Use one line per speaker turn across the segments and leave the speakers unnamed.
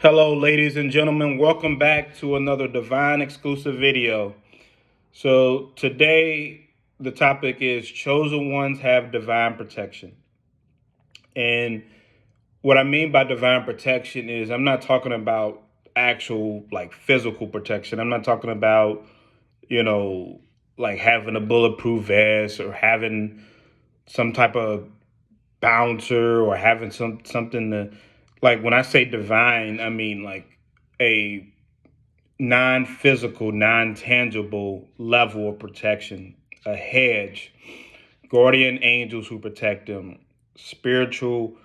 Hello, ladies and gentlemen. Welcome back to another Divine exclusive video. So, today, the topic is chosen ones have divine protection. And what I mean by divine protection is I'm not talking about actual, like, physical protection. I'm not talking about, you know, like having a bulletproof vest or having some type of bouncer or having something to, like, when I say divine, I mean like a non-physical, non-tangible level of protection, a hedge, guardian angels who protect them, spiritual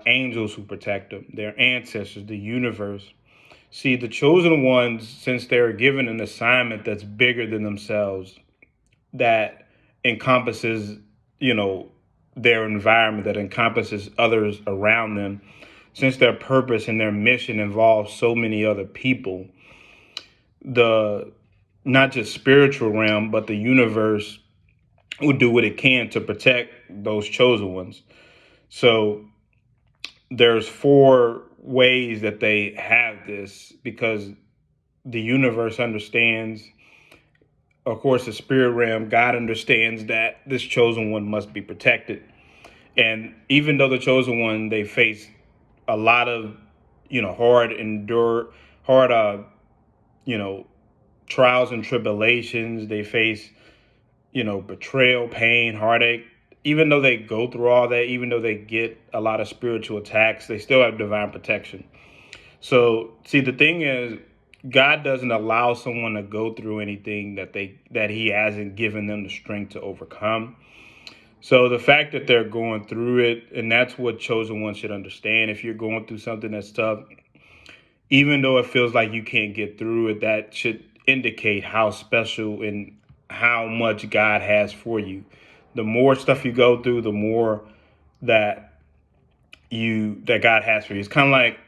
angels who protect them, their ancestors, the universe. See, the chosen ones, since they're given an assignment that's bigger than themselves, that encompasses, you know, their environment, that encompasses others around them, since their purpose and their mission involves so many other people, the not just spiritual realm, but the universe will do what it can to protect those chosen ones. So there's four ways that they have this because the universe understands, of course, the spirit realm, God understands that this chosen one must be protected. And even though the chosen one, they face a lot of, hard, you know, trials and tribulations. They face, betrayal, pain, heartache. Even though they go through all that, even though they get a lot of spiritual attacks, they still have divine protection. So, see, the thing is, God doesn't allow someone to go through anything that He hasn't given them the strength to overcome. So the fact that they're going through it, and that's what chosen ones should understand. If you're going through something that's tough, even though it feels like you can't get through it, that should indicate how special and how much God has for you. The more stuff you go through, the more that that God has for you. It's kind of like,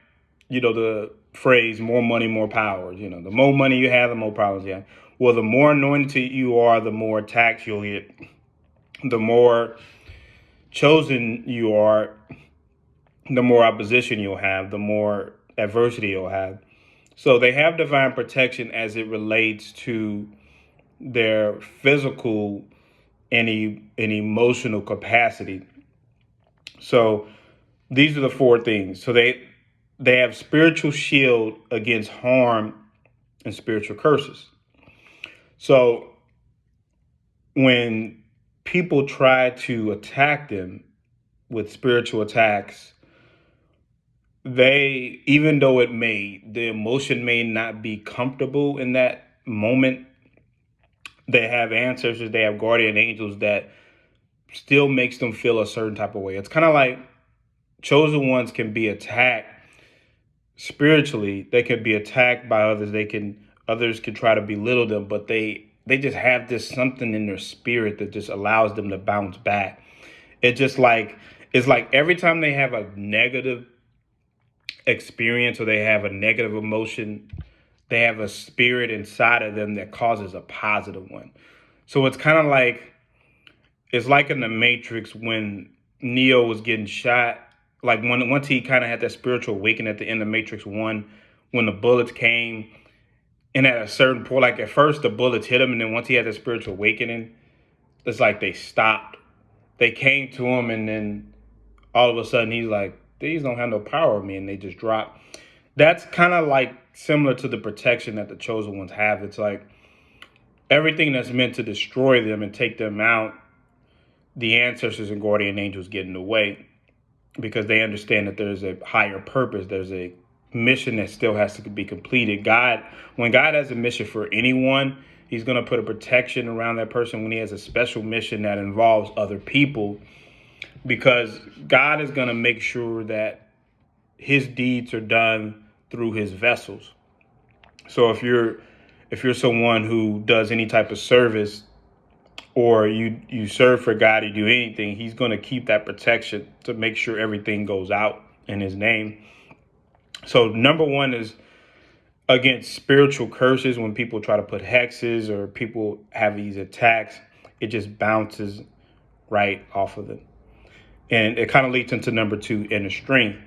the phrase more money, more power. The more money you have, the more problems you have. Well, the more anointed you are, the more attacks you'll get. The more chosen you are, the more opposition you'll have, the more adversity you'll have. So they have divine protection as it relates to their physical and emotional capacity. So these are the four things. So they have spiritual shield against harm and spiritual curses. So when people try to attack them with spiritual attacks, they, even though the emotion may not be comfortable in that moment, they have ancestors, they have guardian angels that still makes them feel a certain type of way. It's kind of like chosen ones can be attacked spiritually. They can be attacked by others. Others can try to belittle them, but they just have this something in their spirit that just allows them to bounce back. It's like every time they have a negative experience or they have a negative emotion, they have a spirit inside of them that causes a positive one. So it's like in the Matrix when Neo was getting shot. Like once he kind of had that spiritual awakening at the end of Matrix One, when the bullets came, and at a certain point, like at first the bullets hit him, and then once he had that spiritual awakening, it's like they stopped. They came to him, and then all of a sudden he's like, "These don't have no power over me," and they just dropped. That's kind of like similar to the protection that the chosen ones have. It's like everything that's meant to destroy them and take them out, the ancestors and guardian angels get in the way because they understand that there's a higher purpose. There's a mission that still has to be completed. When God has a mission for anyone, He's going to put a protection around that person when He has a special mission that involves other people, because God is going to make sure that His deeds are done through His vessels. So if you're someone who does any type of service, or you serve for God, you do anything, He's going to keep that protection to make sure everything goes out in His name. So number one is against spiritual curses. When people try to put hexes or people have these attacks, it just bounces right off of them. And it kind of leads into number two, inner strength.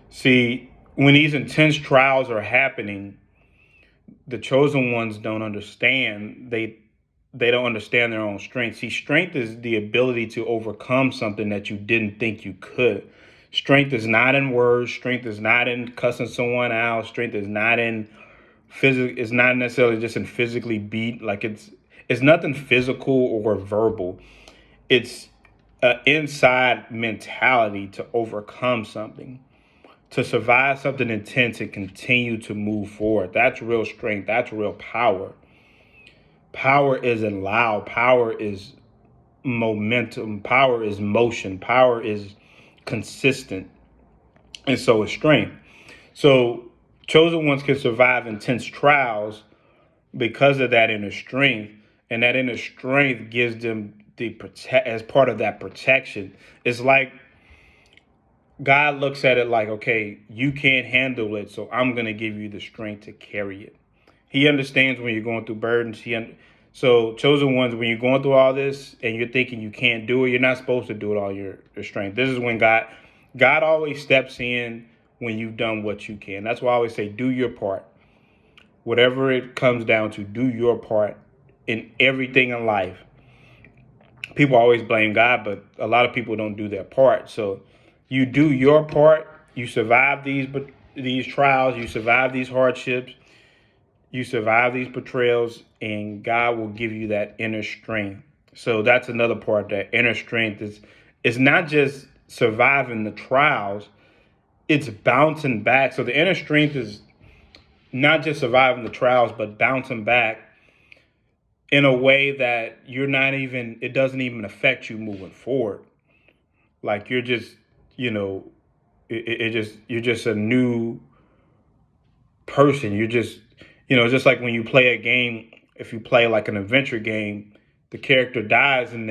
See, when these intense trials are happening, the chosen ones don't understand. They don't understand their own strength. See, strength is the ability to overcome something that you didn't think you could. Strength is not in words. Strength is not in cussing someone out. Strength is not in physical. It's not necessarily just in physically beat. Like it's nothing physical or verbal. It's an inside mentality to overcome something, to survive something intense and continue to move forward. That's real strength. That's real power. Power isn't loud. Power is momentum. Power is motion. Power is consistent. And so is strength. So chosen ones can survive intense trials because of that inner strength. And that inner strength gives them the protect as part of that protection. It's like God looks at it like, okay, you can't handle it, so I'm going to give you the strength to carry it. He understands when you're going through burdens. So chosen ones, when you're going through all this and you're thinking you can't do it, you're not supposed to do it all your strength. This is when God always steps in when you've done what you can. That's why I always say, do your part. Whatever it comes down to, do your part in everything in life. People always blame God, but a lot of people don't do their part. So you do your part. You survive these trials. You survive these hardships. You survive these betrayals, and God will give you that inner strength. So that's another part. That inner strength is not just surviving the trials, it's bouncing back. So the inner strength is not just surviving the trials, but bouncing back in a way that it doesn't even affect you moving forward. Like you're just, you know, you're just a new person. You're just, just like when you play a game, if you play like an adventure game, the character dies and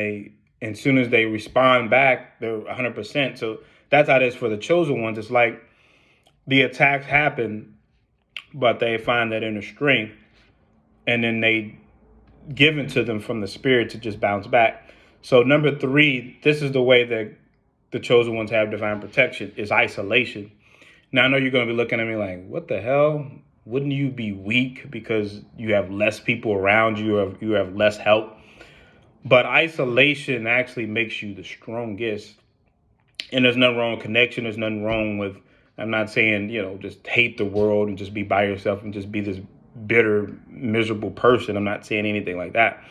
as soon as they respond back, they're 100%. So that's how it is for the chosen ones. It's like the attacks happen, but they find that inner strength, and then they given to them from the spirit to just bounce back. So number 3, this is the way that the chosen ones have divine protection, is isolation. Now I know you're going to be looking at me like, what the hell? Wouldn't you be weak because you have less people around you, or you have less help? But isolation actually makes you the strongest. And there's nothing wrong with connection. There's nothing wrong with, I'm not saying, just hate the world and just be by yourself and just be this bitter, miserable person. I'm not saying anything like that.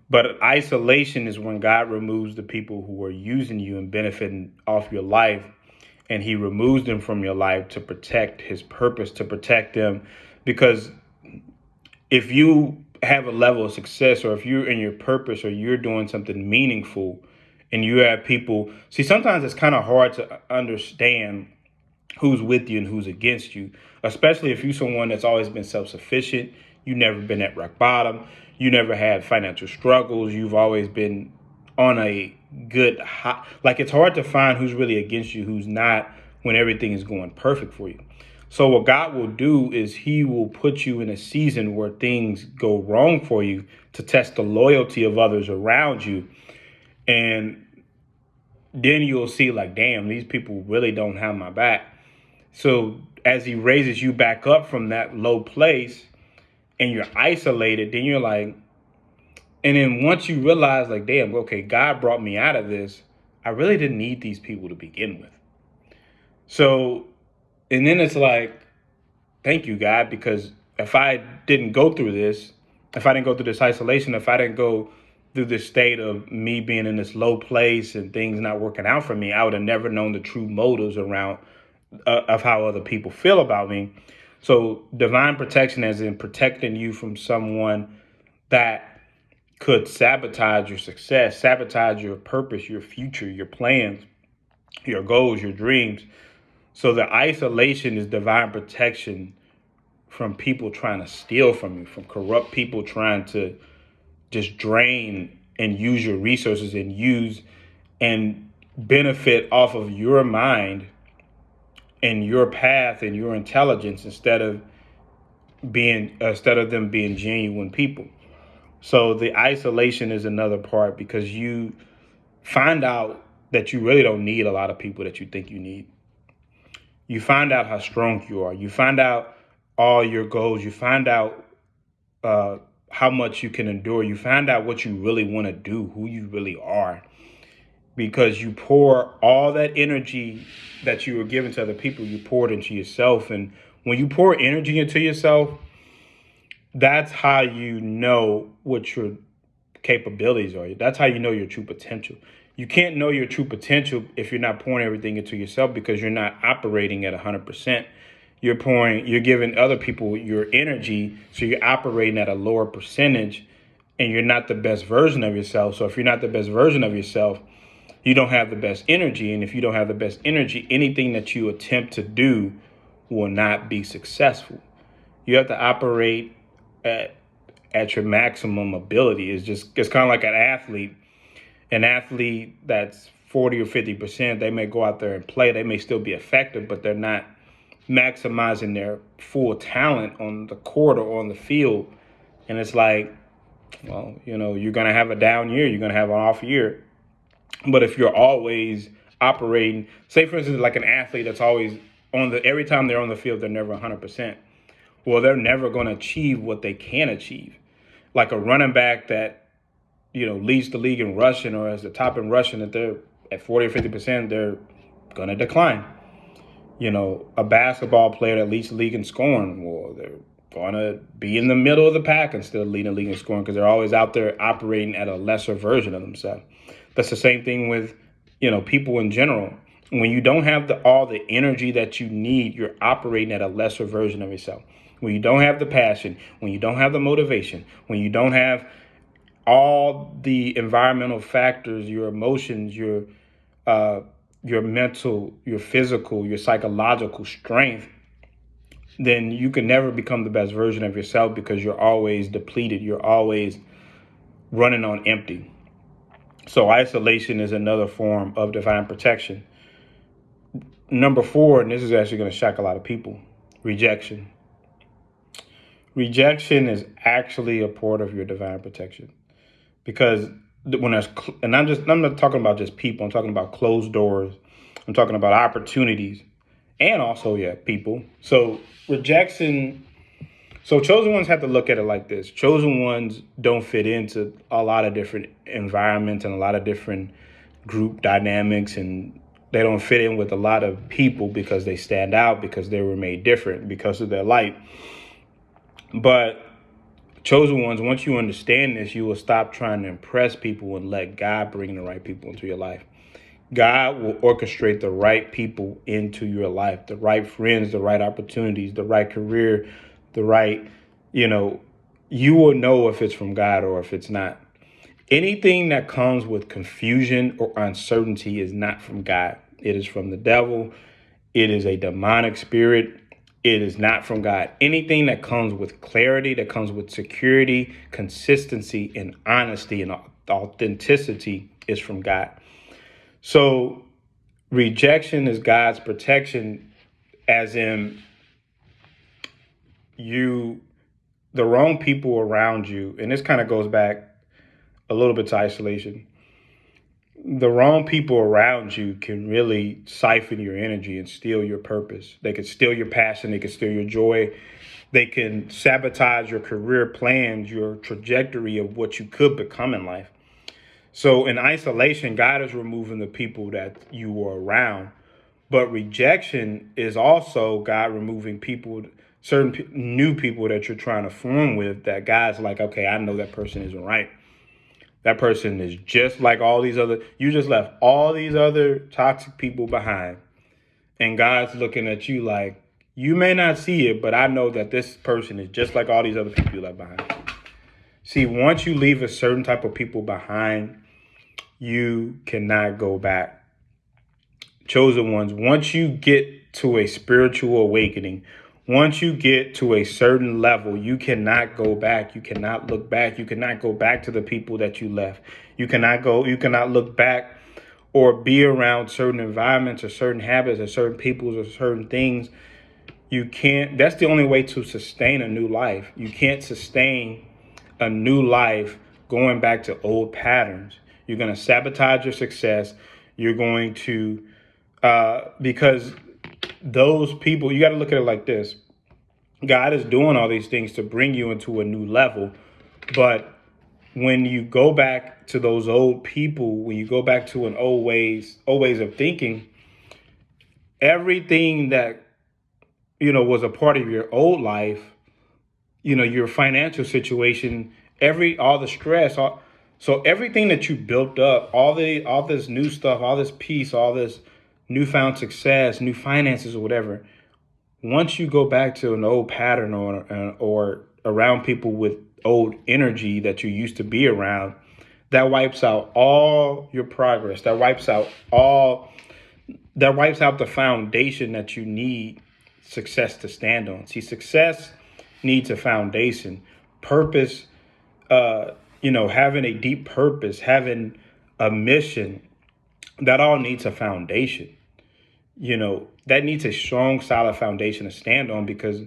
But isolation is when God removes the people who are using you and benefiting off your life, and he removes them from your life to protect his purpose, to protect them. Because if you have a level of success, or if you're in your purpose, or you're doing something meaningful, and you have people, see, sometimes it's kind of hard to understand who's with you and who's against you, especially if you're someone that's always been self-sufficient. You've never been at rock bottom. You never had financial struggles. You've always been on a good high. Like, it's hard to find who's really against you, who's not, when everything is going perfect for you. So what God will do is he will put you in a season where things go wrong for you, to test the loyalty of others around you. And then you'll see, like, damn, these people really don't have my back. So as he raises you back up from that low place and you're isolated, then you're like, and then once you realize, like, damn, okay, God brought me out of this, I really didn't need these people to begin with. So, and then it's like, thank you, God, because if I didn't go through this, if I didn't go through this isolation, if I didn't go through this state of me being in this low place and things not working out for me, I would have never known the true motives around of how other people feel about me. So divine protection, as in protecting you from someone that could sabotage your success, sabotage your purpose, your future, your plans, your goals, your dreams. So the isolation is divine protection from people trying to steal from you, from corrupt people trying to just drain and use your resources and use and benefit off of your mind and your path and your intelligence, instead of them being genuine people. So the isolation is another part, because you find out that you really don't need a lot of people that you think you need. You find out how strong you are. You find out all your goals. You find out uh, how much you can endure. You find out what you really want to do, who you really are, because you pour all that energy that you were giving to other people, you pour it into yourself. And when you pour energy into yourself, that's how you know what your capabilities are. That's how you know your true potential. You can't know your true potential if you're not pouring everything into yourself, because you're not operating at 100%. You're giving other people your energy, so you're operating at a lower percentage, and you're not the best version of yourself. So if you're not the best version of yourself, you don't have the best energy. And if you don't have the best energy, anything that you attempt to do will not be successful. You have to operate at your maximum ability. It's kind of like an athlete. An athlete that's 40 or 50%, they may go out there and play. They may still be effective, but they're not maximizing their full talent on the court or on the field. And it's like, well, you're going to have a down year. You're going to have an off year. But if you're always operating, say for instance, like an athlete that's always every time they're on the field, they're never 100%. Well, they're never going to achieve what they can achieve. Like a running back that, leads the league in rushing, or as the top in rushing, that they're at 40 or 50%, they're going to decline. A basketball player that leads the league in scoring, well, they're going to be in the middle of the pack instead of leading the league in scoring, because they're always out there operating at a lesser version of themselves. That's the same thing with, people in general. When you don't have all the energy that you need, you're operating at a lesser version of yourself. When you don't have the passion, when you don't have the motivation, when you don't have all the environmental factors, your emotions, your mental, your physical, your psychological strength, then you can never become the best version of yourself, because you're always depleted. You're always running on empty. So isolation is another form of divine protection. Number 4, and this is actually going to shock a lot of people, rejection. Rejection is actually a part of your divine protection, because and I'm not talking about just people. I'm talking about closed doors. I'm talking about opportunities, and also, people. So rejection. So chosen ones have to look at it like this. Chosen ones don't fit into a lot of different environments and a lot of different group dynamics, and they don't fit in with a lot of people because they stand out, because they were made different because of their light. But chosen ones, once you understand this, you will stop trying to impress people and let God bring the right people into your life. God will orchestrate the right people into your life, the right friends, the right opportunities, the right career, the right, you will know if it's from God or if it's not. Anything that comes with confusion or uncertainty is not from God. It is from the devil. It is a demonic spirit. It is not from God. Anything that comes with clarity, that comes with security, consistency, and honesty and authenticity is from God. So rejection is God's protection, as in the wrong people around you. And this kind of goes back a little bit to isolation. The wrong people around you can really siphon your energy and steal your purpose. They can steal your passion. They can steal your joy. They can sabotage your career plans, your trajectory of what you could become in life. So in isolation, God is removing the people that you were around. But rejection is also God removing people, certain new people that you're trying to form with, that God's like, okay, I know that person isn't right. That person is just like all these other, you just left all these other toxic people behind. And God's looking at you like, you may not see it, but I know that this person is just like all these other people you left behind. See, once you leave a certain type of people behind, you cannot go back. Chosen ones, once you get to a spiritual awakening, once you get to a certain level, you cannot go back. You cannot look back. You cannot go back to the people that you left. You cannot look back or be around certain environments or certain habits or certain peoples or certain things. You can't. That's the only way to sustain a new life. You can't sustain a new life going back to old patterns. You're going to sabotage your success. You're going to, because those people, you got to look at it like this. God is doing all these things to bring you into a new level. But when you go back to those old people, when you go back to an old ways of thinking, everything that, was a part of your old life, your financial situation, all the stress, so everything that you built up, all this new stuff, all this peace, all this newfound success, new finances or whatever, once you go back to an old pattern or around people with old energy that you used to be around, that wipes out all your progress. That wipes out the foundation that you need success to stand on. See, success needs a foundation, purpose, having a deep purpose, having a mission, that all needs a foundation. That needs a strong, solid foundation to stand on, because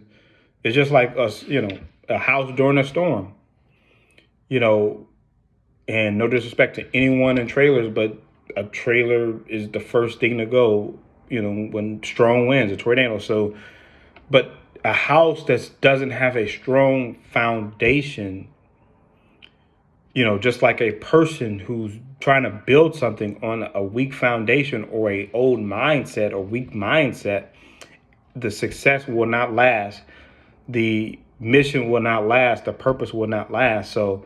it's just like us, a house during a storm, you know, and no disrespect to anyone in trailers, but a trailer is the first thing to go, when strong winds, a tornado. So, but a house that doesn't have a strong foundation, just like a person who's trying to build something on a weak foundation or a old mindset or weak mindset, the success will not last. The mission will not last. The purpose will not last. So,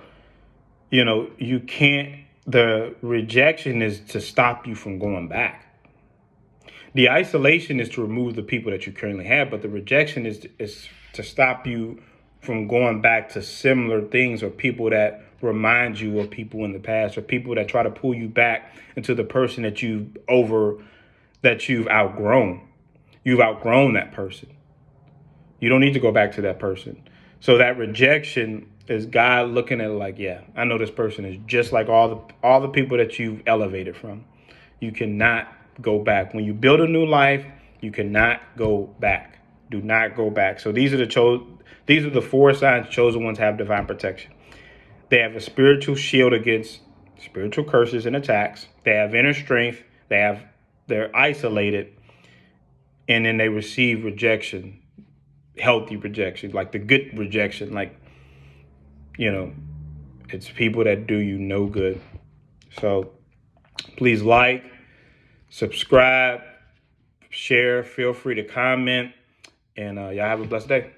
you can't, the rejection is to stop you from going back. The isolation is to remove the people that you currently have, but the rejection is to stop you from going back to similar things or people that remind you of people in the past, or people that try to pull you back into the person that you've outgrown. You've outgrown that person. You don't need to go back to that person. So that rejection is God looking at it like, yeah, I know this person is just like all the people that you've elevated from. You cannot go back. When you build a new life, you cannot go back. Do not go back. So these are the 4 signs chosen ones have divine protection. They have a spiritual shield against spiritual curses and attacks. They have inner strength. They're isolated, and then they receive rejection, healthy rejection, like the good rejection, like, it's people that do you no good. So please like, subscribe, share, feel free to comment, and y'all have a blessed day.